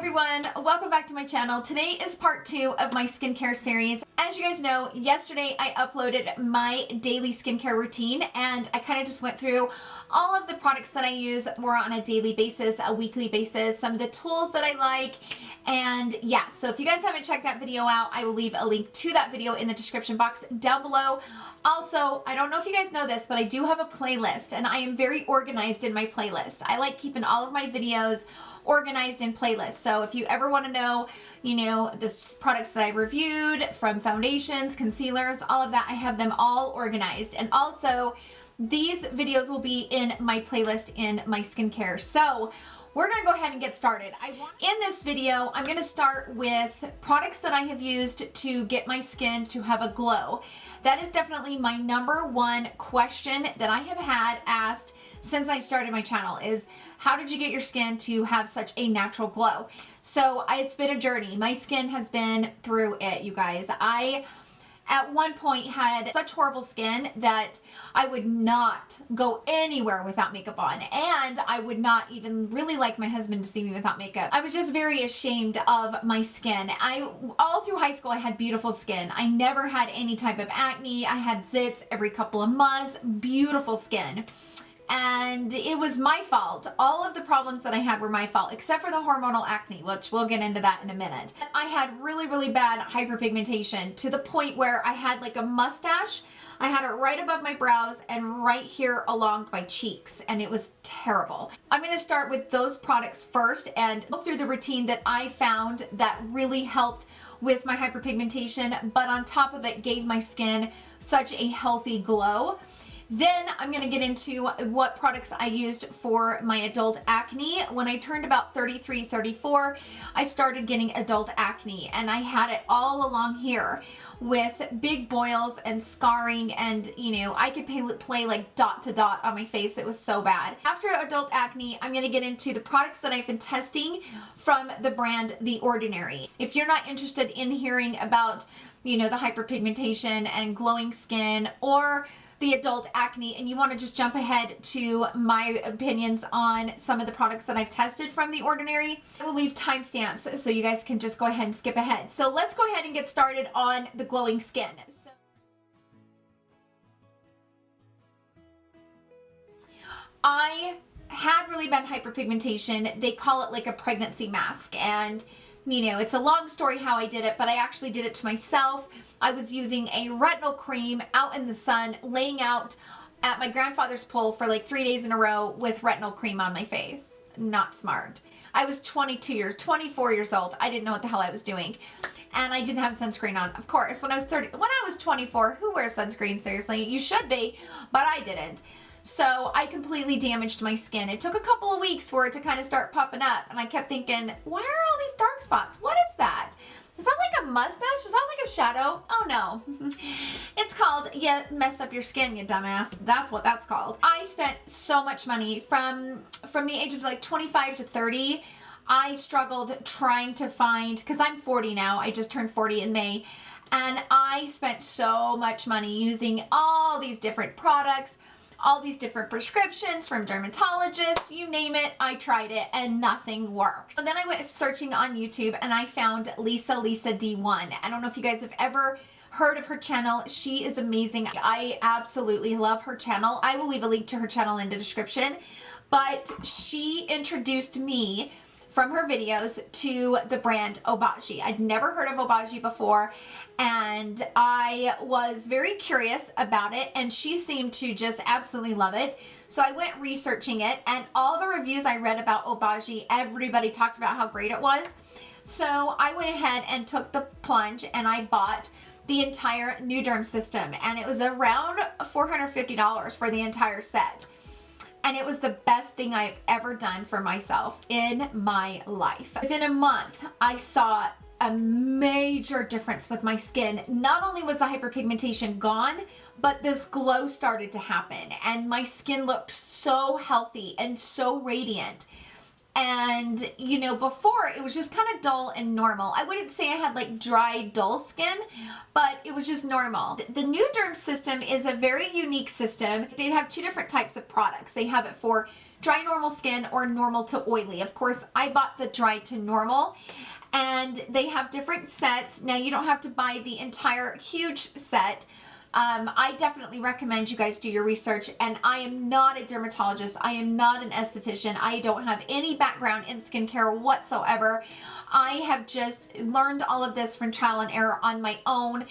everyone, welcome back to my channel. Today is part 2 of my skincare series. As you guys know, yesterday I uploaded my daily skincare routine and I kind of just went through all of the products that I use more on a daily basis, a weekly basis, some of the tools that I like, and yeah, so if you guys haven't checked that video out, I will leave a link to that video in the description box down below. Also, I don't know if you guys know this, but I do have a playlist and I am very organized in my playlist. I like keeping all of my videos organized in playlists. So if you ever want to know, the products that I reviewed, from foundations, concealers, all of that, I have them all organized. And also, these videos will be in my playlist in my skincare. So we're going to go ahead and get started. In this video, I'm going to start with products that I have used to get my skin to have a glow. That is definitely my #1 question that I have had asked since I started my channel is, how did you get your skin to have such a natural glow? So it's been a journey. My skin has been through it, you guys. I, at one point, had such horrible skin that I would not go anywhere without makeup on. And I would not even really like my husband to see me without makeup. I was just very ashamed of my skin. All through high school, I had beautiful skin. I never had any type of acne. I had zits every couple of months. Beautiful skin. And it was my fault. All of the problems that I had were my fault, except for the hormonal acne, which we'll get into that in a minute. I had really, really bad hyperpigmentation to the point where I had like a mustache. I had it right above my brows and right here along my cheeks, and it was terrible. I'm going to start with those products first and go through the routine that I found that really helped with my hyperpigmentation, but on top of it gave my skin such a healthy glow. Then I'm going to get into what products I used for my adult acne. When I turned about 33, 34, I started getting adult acne, and I had it all along here with big boils and scarring, and I could play like dot to dot on my face. It was so bad. After adult acne, I'm going to get into the products that I've been testing from the brand The Ordinary. If you're not interested in hearing about, the hyperpigmentation and glowing skin or the adult acne, and you want to just jump ahead to my opinions on some of the products that I've tested from The Ordinary, I will leave timestamps so you guys can just go ahead and skip ahead. So let's go ahead and get started on the glowing skin. I had really bad hyperpigmentation. They call it like a pregnancy mask, and it's a long story how I did it, but I actually did it to myself. I was using a retinol cream out in the sun, laying out at my grandfather's pool for like 3 days in a row with retinol cream on my face. Not smart. I was 24 years old. I didn't know what the hell I was doing. And I didn't have sunscreen on, of course. When I was 24, who wears sunscreen? Seriously, you should be, but I didn't. So I completely damaged my skin. It took a couple of weeks for it to kind of start popping up, and I kept thinking, why are all these dark spots? What is that? Is that like a mustache? Is that like a shadow? Oh no. It's called, you messed up your skin, you dumbass. That's what that's called. I spent so much money from the age of like 25 to 30. I struggled trying to find, because I'm 40 now, I just turned 40 in May, and I spent so much money using all these different products, all these different prescriptions from dermatologists, you name it, I tried it and nothing worked. So then I went searching on YouTube and I found LisaLisaD1. I don't know if you guys have ever heard of her channel. She is amazing. I absolutely love her channel. I will leave a link to her channel in the description. But she introduced me from her videos to the brand Obagi. I'd never heard of Obagi before, and I was very curious about it, and she seemed to just absolutely love it. So I went researching it, and all the reviews I read about Obagi, everybody talked about how great it was. So I went ahead and took the plunge, and I bought the entire Nuderm system, and it was around $450 for the entire set. And it was the best thing I've ever done for myself in my life. Within a month, I saw a major difference with my skin. Not only was the hyperpigmentation gone, but this glow started to happen. And my skin looked so healthy and so radiant. And, you know, before it was just kind of dull and normal. I wouldn't say I had like dry, dull skin, but it was just normal. The Nuderm system is a very unique system. They have two different types of products. They have it for dry, normal skin or normal to oily. Of course, I bought the dry to normal, and they have different sets. Now, you don't have to buy the entire huge set. I definitely recommend you guys do your research, and I am not a dermatologist. I am not an esthetician. I don't have any background in skincare whatsoever. I have just learned all of this from trial and error on my own.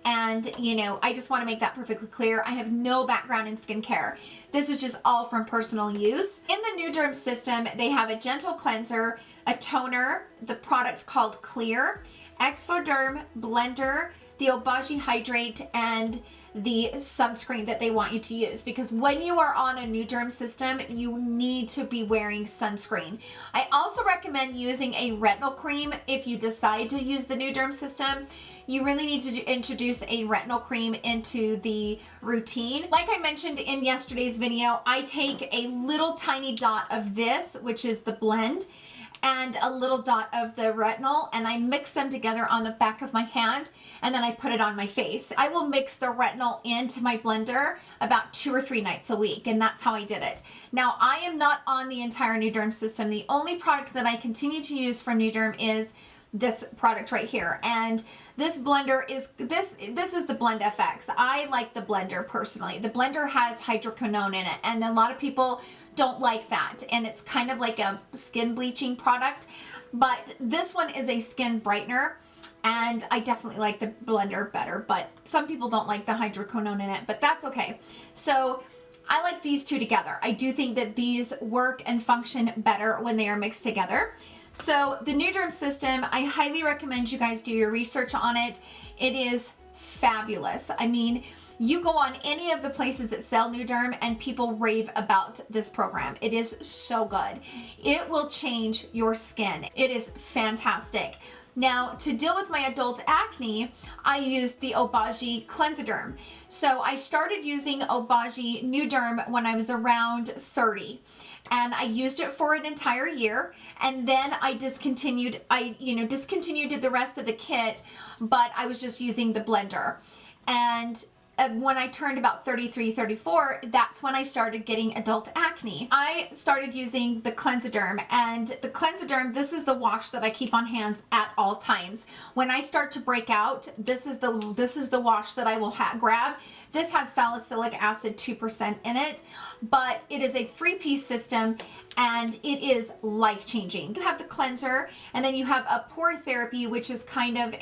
And, you know, I just want to make that perfectly clear. I have no background in skincare. This is just all from personal use. In the Nuderm system, they have a gentle cleanser, a toner, the product called Clear, Exfoderm, blender, the Obagi Hydrate, and the sunscreen that they want you to use, because when you are on a Nuderm system, you need to be wearing sunscreen. I also recommend using a retinol cream if you decide to use the Nuderm system. You really need to introduce a retinol cream into the routine. Like I mentioned in yesterday's video, I take a little tiny dot of this, which is the blend, and a little dot of the retinol, and I mix them together on the back of my hand, and then I put it on my face. I will mix the retinol into my blender about 2 or 3 nights a week, and that's how I did it. Now, I am not on the entire Nuderm system. The only product that I continue to use from Nuderm is this product right here, and this blender is, this is the Blend FX. I like the blender personally. The blender has hydroquinone in it, and a lot of people don't like that, and it's kind of like a skin bleaching product, but this one is a skin brightener, and I definitely like the blender better, but some people don't like the hydroquinone in it, but that's okay. So I like these two together. I do think that these work and function better when they are mixed together. So the Nuderm system, I highly recommend you guys do your research on it. It is fabulous. I mean, you go on any of the places that sell Nuderm and people rave about this program. It is so good. It will change your skin. It is fantastic. Now, to deal with my adult acne, I used the Obagi Clenziderm. So I started using Obagi Nuderm when I was around 30. And I used it for an entire year, and then I discontinued. I discontinued the rest of the kit, but I was just using the blender. And when I turned about 33, 34, that's when I started getting adult acne. I started using the Clenziderm, and the Clenziderm, this is the wash that I keep on hands at all times. When I start to break out, this is the wash that I will grab. This has salicylic acid 2% in it, but it is a 3-piece system, and it is life-changing. You have the cleanser, and then you have a pore therapy, which is kind of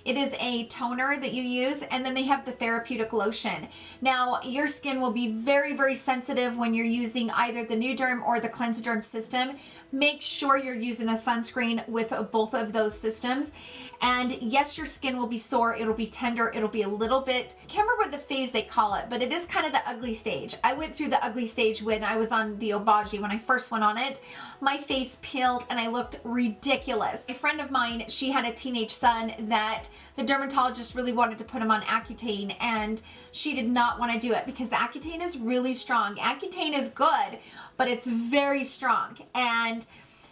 it is a toner that you use, and then they have the therapeutic lotion. Now, your skin will be very, very sensitive when you're using either the Nuderm or the Clenziderm system. Make sure you're using a sunscreen with both of those systems. And yes, your skin will be sore, it'll be tender, it'll be a little bit, I can't remember the phase they call it, but it is kind of the ugly stage. I went through the ugly stage when I was on the Obagi. When I first went on it, my face peeled and I looked ridiculous. A friend of mine, she had a teenage son that the dermatologist really wanted to put him on Accutane, and she did not want to do it because Accutane is really strong. Accutane is good, but it's very strong. And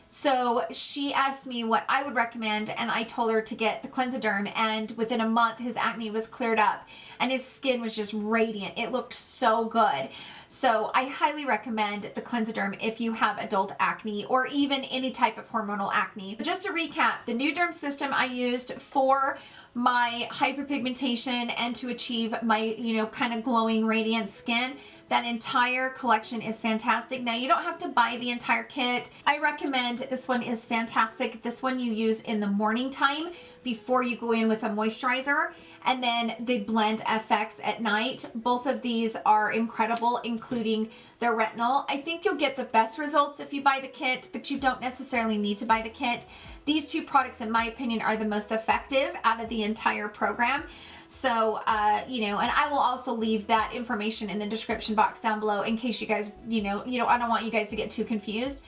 so she asked me what I would recommend, and I told her to get the Clenziderm, and within a month his acne was cleared up and his skin was just radiant. It looked so good. So I highly recommend the Clenziderm if you have adult acne or even any type of hormonal acne. Just to recap, the Nuderm system I used for my hyperpigmentation and to achieve my, kind of glowing, radiant skin. That entire collection is fantastic. Now, you don't have to buy the entire kit. I recommend this one is fantastic. This one you use in the morning time before you go in with a moisturizer, and then the Blend FX at night. Both of these are incredible, including the retinol. I think you'll get the best results if you buy the kit, but you don't necessarily need to buy the kit. These two products, in my opinion, are the most effective out of the entire program. So, and I will also leave that information in the description box down below in case you guys, I don't want you guys to get too confused.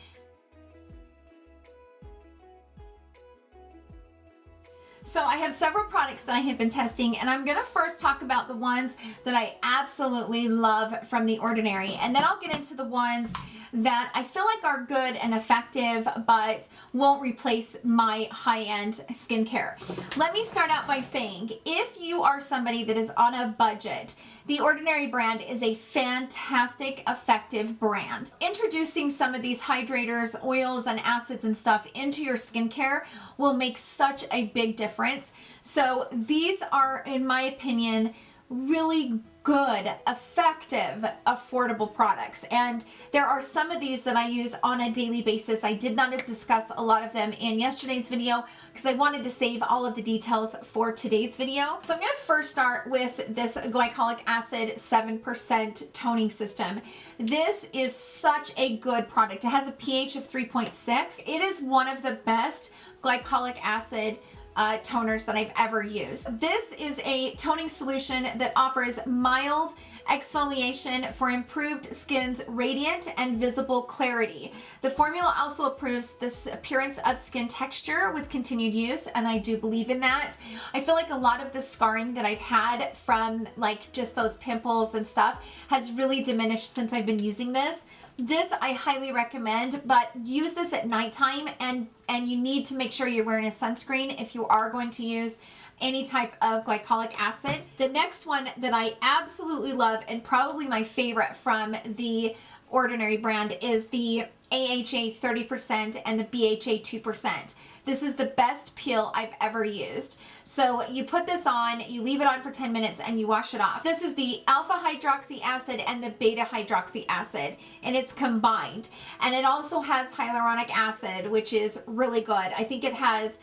So I have several products that I have been testing, and I'm going to first talk about the ones that I absolutely love from The Ordinary, and then I'll get into the ones that I feel like are good and effective, but won't replace my high-end skincare. Let me start out by saying, if you are somebody that is on a budget, The Ordinary brand is a fantastic, effective brand. Introducing some of these hydrators, oils, and acids and stuff into your skincare will make such a big difference. So these are, in my opinion, really good, effective, affordable products. And there are some of these that I use on a daily basis. I did not discuss a lot of them in yesterday's video because I wanted to save all of the details for today's video. So I'm going to first start with this glycolic acid 7% toning system. This is such a good product. It has a pH of 3.6. It is one of the best glycolic acid toners that I've ever used. This is a toning solution that offers mild exfoliation for improved skin's radiant and visible clarity. The formula also improves this appearance of skin texture with continued use, and I do believe in that. I feel like a lot of the scarring that I've had from like just those pimples and stuff has really diminished since I've been using this. This I highly recommend, but use this at nighttime, and you need to make sure you're wearing a sunscreen if you are going to use any type of glycolic acid. The next one that I absolutely love, and probably my favorite from the Ordinary brand, is the AHA 30% and the BHA 2%. This is the best peel I've ever used. So you put this on, you leave it on for 10 minutes, and you wash it off. This is the alpha hydroxy acid and the beta hydroxy acid, and it's combined. And it also has hyaluronic acid, which is really good. I think it has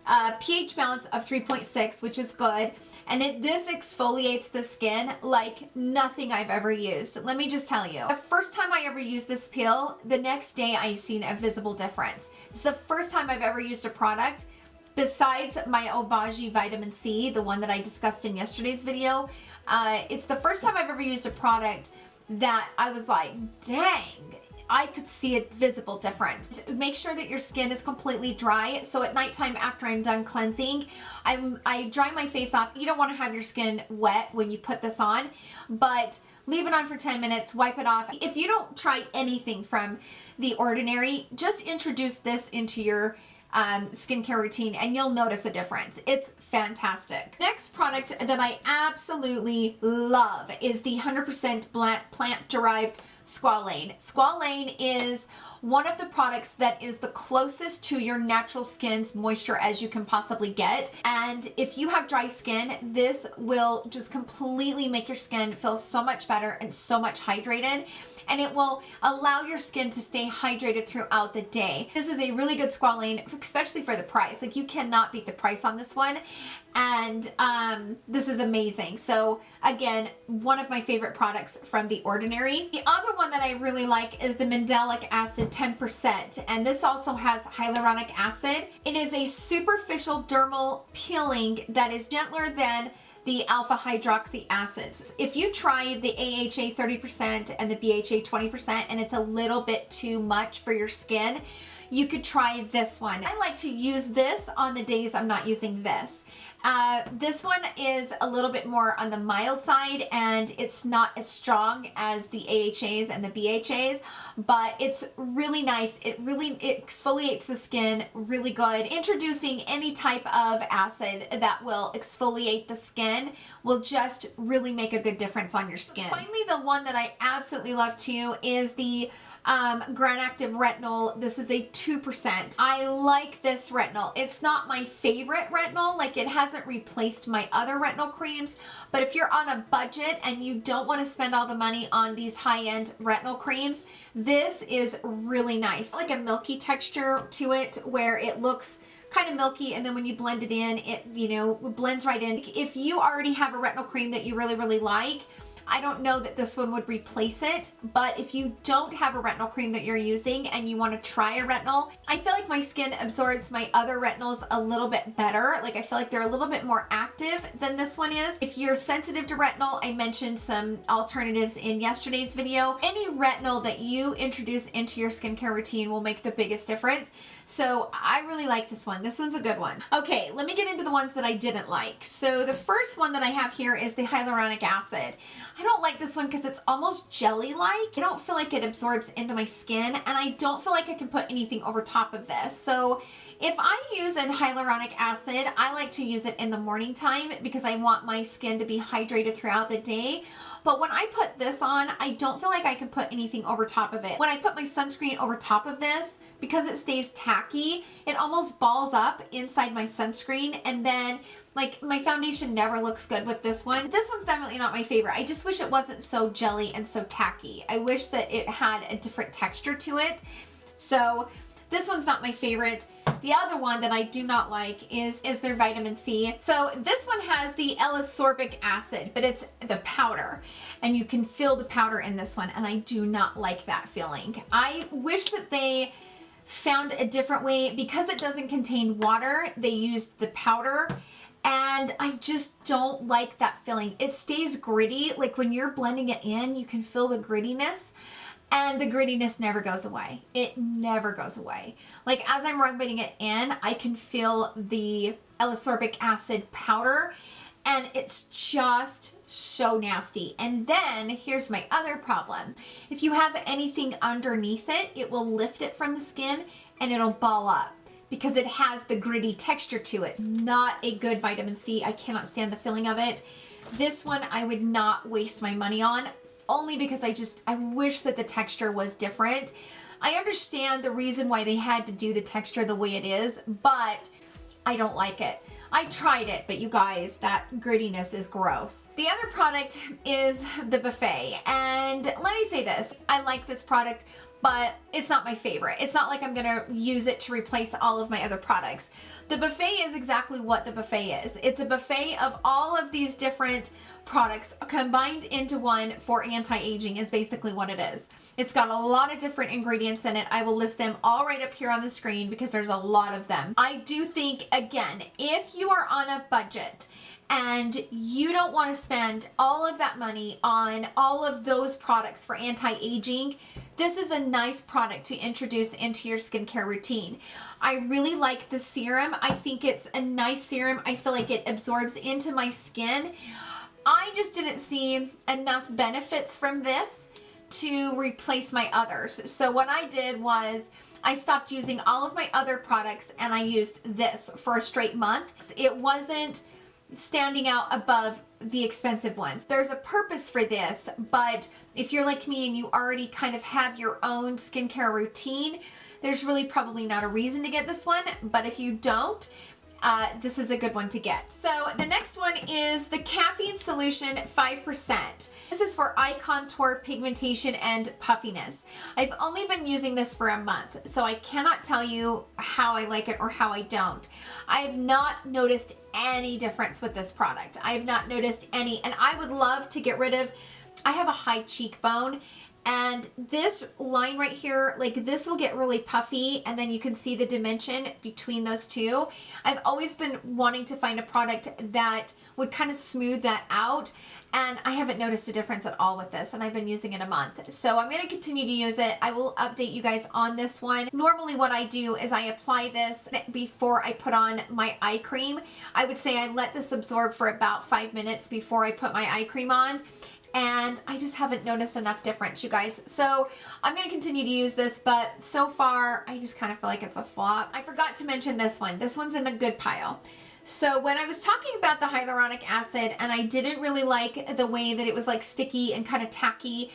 a pH balance of 3.6, which is good. And this exfoliates the skin like nothing I've ever used. Let me just tell you, the first time I ever used this peel, the next day I seen a visible difference. It's the first time I've ever used a product besides my Obagi vitamin C, the one that I discussed in yesterday's video. It's the first time I've ever used a product that I was like, dang, I could see a visible difference. Make sure that your skin is completely dry. So at nighttime after I'm done cleansing, I dry my face off. You don't want to have your skin wet when you put this on, but leave it on for 10 minutes, wipe it off. If you don't try anything from The Ordinary, just introduce this into your skincare routine and you'll notice a difference. It's fantastic. Next product that I absolutely love is the 100% plant-derived Squalane. Squalane is one of the products that is the closest to your natural skin's moisture as you can possibly get. And if you have dry skin, this will just completely make your skin feel so much better and so much hydrated. And it will allow your skin to stay hydrated throughout the day. This is a really good Squalane, especially for the price. Like, you cannot beat the price on this one. And this is amazing. So again, one of my favorite products from The Ordinary. The other one that I really like is the Mandelic Acid 10%. And this also has hyaluronic acid. It is a superficial dermal peeling that is gentler than the alpha hydroxy acids. If you try the AHA 30% and the BHA 20% and it's a little bit too much for your skin, you could try this one. I like to use this on the days I'm not using this. This one is a little bit more on the mild side and it's not as strong as the AHAs and the BHAs, but it's really nice. It exfoliates the skin really good. Introducing any type of acid that will exfoliate the skin will just really make a good difference on your skin. Finally, the one that I absolutely love too is the Grand Active Retinol. This is a 2%. I like this retinol. It's not my favorite retinol, like it hasn't replaced my other retinol creams, but if you're on a budget and you don't want to spend all the money on these high-end retinol creams, this is really nice. Like a milky texture to it where it looks kind of milky, and then when you blend it in, it, you know, blends right in. If you already have a retinol cream that you really, really like, I don't know that this one would replace it, but if you don't have a retinol cream that you're using and you want to try a retinol, I feel like my skin absorbs my other retinols a little bit better. Like, I feel like they're a little bit more active than this one is. If you're sensitive to retinol, I mentioned some alternatives in yesterday's video. Any retinol that you introduce into your skincare routine will make the biggest difference. So I really like this one. This one's a good one. Okay, let me get into the ones that I didn't like. So the first one that I have here is the hyaluronic acid. I don't like this one because it's almost jelly-like. I don't feel like it absorbs into my skin, and I don't feel like I can put anything over top of this. So if I use a hyaluronic acid, I like to use it in the morning time because I want my skin to be hydrated throughout the day. But when I put this on, I don't feel like I can put anything over top of it. When I put my sunscreen over top of this, because it stays tacky, it almost balls up inside my sunscreen, and then like my foundation never looks good with this one. This one's definitely not my favorite. I just wish it wasn't so jelly and so tacky. I wish that it had a different texture to it. So this one's not my favorite. The other one that I do not like is their vitamin C. So this one has the L-ascorbic acid, but it's the powder, and you can feel the powder in this one, and I do not like that feeling. I wish that they found a different way. Because it doesn't contain water, they used the powder, and I just don't like that feeling. It stays gritty. Like when you're blending it in, you can feel the grittiness. And the grittiness never goes away. It never goes away. Like as I'm rubbing it in, I can feel the L-ascorbic acid powder, and it's just so nasty. And then here's my other problem. If you have anything underneath it, it will lift it from the skin and it'll ball up because it has the gritty texture to it. Not a good vitamin C. I cannot stand the feeling of it. This one I would not waste my money on, only because I wish that the texture was different. I understand the reason why they had to do the texture the way it is, but I don't like it. I tried it, but you guys, that grittiness is gross. The other product is the Buffet, and let me say this, I like this product, but it's not my favorite. It's not like I'm gonna use it to replace all of my other products. The Buffet is exactly what the Buffet is. It's a buffet of all of these different products combined into one for anti-aging is basically what it is. It's got a lot of different ingredients in it. I will list them all right up here on the screen because there's a lot of them. I do think, again, if you are on a budget and you don't want to spend all of that money on all of those products for anti-aging, this is a nice product to introduce into your skincare routine. I really like the serum. I think it's a nice serum. I feel like it absorbs into my skin. I just didn't see enough benefits from this to replace my others. So what I did was I stopped using all of my other products and I used this for a straight month. It wasn't standing out above the expensive ones. There's a purpose for this, but if you're like me and you already kind of have your own skincare routine, there's really probably not a reason to get this one, but if you don't, this is a good one to get. So the next one is the Caffeine Solution 5%. This is for eye contour, pigmentation, and puffiness. I've only been using this for a month, so I cannot tell you how I like it or how I don't. I've not noticed any difference with this product. I've not noticed any, and I would love to get rid of, I have a high cheekbone, and this line right here, like this will get really puffy, and then you can see the dimension between those two. I've always been wanting to find a product that would kind of smooth that out, and I haven't noticed a difference at all with this, and I've been using it a month. So I'm going to continue to use it. I will update you guys on this one. Normally what I do is I apply this before I put on my eye cream. I would say I let this absorb for about 5 minutes before I put my eye cream on. And I just haven't noticed enough difference, you guys. So I'm going to continue to use this, but so far I just kind of feel like it's a flop. I forgot to mention this one. This one's in the good pile. So when I was talking about the hyaluronic acid and I didn't really like the way that it was like sticky and kind of tacky,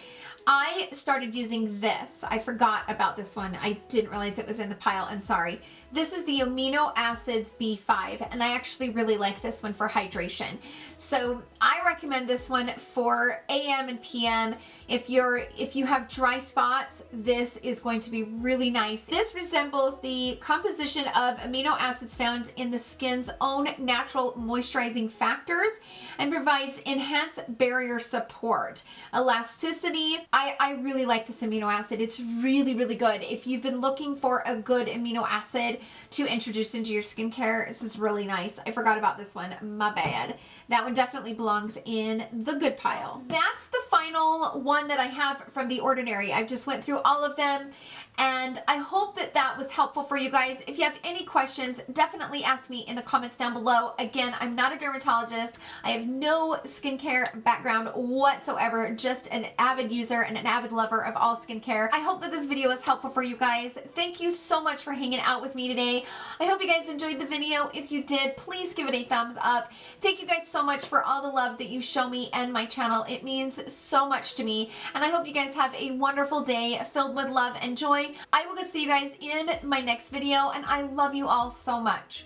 I started using this. I forgot about this one. I didn't realize it was in the pile. I'm sorry. This is the amino acids B5, and I actually really like this one for hydration. So I recommend this one for AM and PM. If you have dry spots, this is going to be really nice. This resembles the composition of amino acids found in the skin's own natural moisturizing factors and provides enhanced barrier support, elasticity. I really like this amino acid. It's really, really good. If you've been looking for a good amino acid to introduce into your skincare, this is really nice. I forgot about this one. My bad. That one definitely belongs in the good pile. That's the final one that I have from The Ordinary. I've just went through all of them, And I hope that that was helpful for you guys. If you have any questions, definitely ask me in the comments down below. Again, I'm not a dermatologist. I have no skincare background whatsoever, just an avid user and an avid lover of all skincare. I hope that this video was helpful for you guys. Thank you so much for hanging out with me today. I hope you guys enjoyed the video. If you did, please give it a thumbs up. Thank you guys so much for all the love that you show me and my channel. It means so much to me. And I hope you guys have a wonderful day filled with love and joy. I will go see you guys in my next video, and I love you all so much.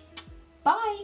Bye!